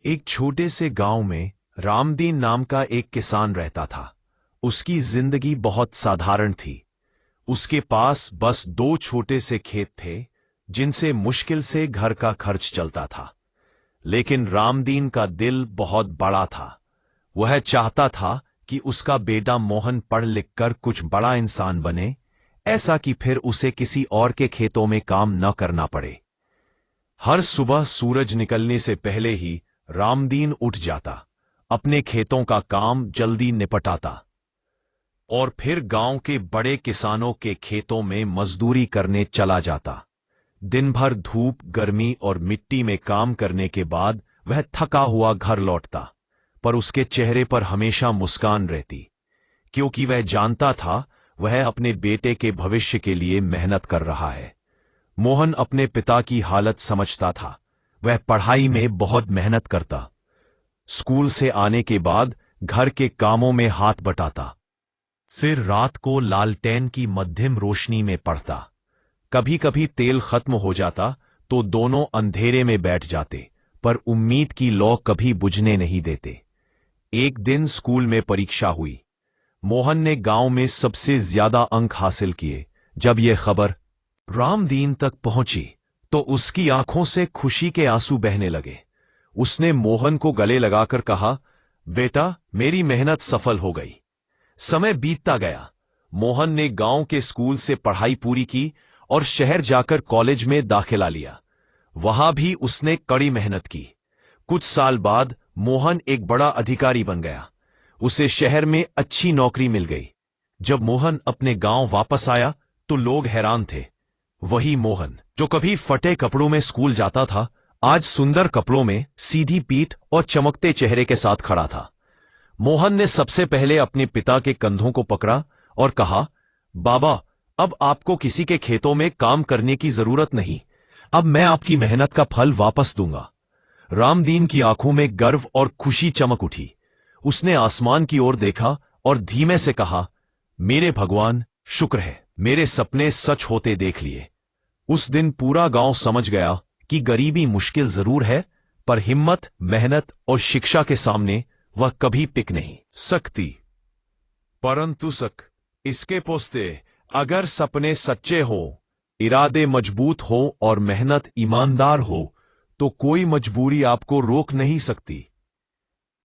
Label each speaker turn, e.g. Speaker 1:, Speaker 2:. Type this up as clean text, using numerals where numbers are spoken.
Speaker 1: एक छोटे से गांव में रामदीन नाम का एक किसान रहता था। उसकी जिंदगी बहुत साधारण थी। उसके पास बस 2 छोटे से खेत थे, जिनसे मुश्किल से घर का खर्च चलता था। लेकिन रामदीन का दिल बहुत बड़ा था। वह चाहता था कि उसका बेटा मोहन पढ़ लिख कर कुछ बड़ा इंसान बने, ऐसा कि फिर उसे किसी और के खेतों में काम न करना पड़े। हर सुबह सूरज निकलने से पहले ही रामदीन उठ जाता, अपने खेतों का काम जल्दी निपटाता और फिर गांव के बड़े किसानों के खेतों में मजदूरी करने चला जाता। दिन भर धूप, गर्मी और मिट्टी में काम करने के बाद वह थका हुआ घर लौटता, पर उसके चेहरे पर हमेशा मुस्कान रहती, क्योंकि वह जानता था वह अपने बेटे के भविष्य के लिए मेहनत कर रहा है। मोहन अपने पिता की हालत समझता था। वह पढ़ाई में बहुत मेहनत करता, स्कूल से आने के बाद घर के कामों में हाथ बटाता, फिर रात को लालटेन की मध्यम रोशनी में पढ़ता। कभी कभी तेल खत्म हो जाता तो दोनों अंधेरे में बैठ जाते, पर उम्मीद की लौ कभी बुझने नहीं देते। एक दिन स्कूल में परीक्षा हुई। मोहन ने गांव में सबसे ज्यादा अंक हासिल किए। जब यह खबर रामदीन तक पहुंची तो उसकी आंखों से खुशी के आंसू बहने लगे। उसने मोहन को गले लगाकर कहा, बेटा, मेरी मेहनत सफल हो गई। समय बीतता गया। मोहन ने गांव के स्कूल से पढ़ाई पूरी की और शहर जाकर कॉलेज में दाखिला लिया। वहां भी उसने कड़ी मेहनत की। कुछ साल बाद मोहन एक बड़ा अधिकारी बन गया। उसे शहर में अच्छी नौकरी मिल गई। जब मोहन अपने गांव वापस आया तो लोग हैरान थे। वही मोहन जो कभी फटे कपड़ों में स्कूल जाता था, आज सुंदर कपड़ों में, सीधी पीठ और चमकते चेहरे के साथ खड़ा था। मोहन ने सबसे पहले अपने पिता के कंधों को पकड़ा और कहा, बाबा, अब आपको किसी के खेतों में काम करने की जरूरत नहीं। अब मैं आपकी मेहनत का फल वापस दूंगा। रामदीन की आंखों में गर्व और खुशी चमक उठी। उसने आसमान की ओर देखा और धीमे से कहा, मेरे भगवान, शुक्र है, मेरे सपने सच होते देख लिए। उस दिन पूरा गांव समझ गया कि गरीबी मुश्किल जरूर है, पर हिम्मत, मेहनत और शिक्षा के सामने वह कभी टिक नहीं सकती। परंतु इसके पोस्ते, अगर सपने सच्चे हो, इरादे मजबूत हो और मेहनत ईमानदार हो, तो कोई मजबूरी आपको रोक नहीं सकती।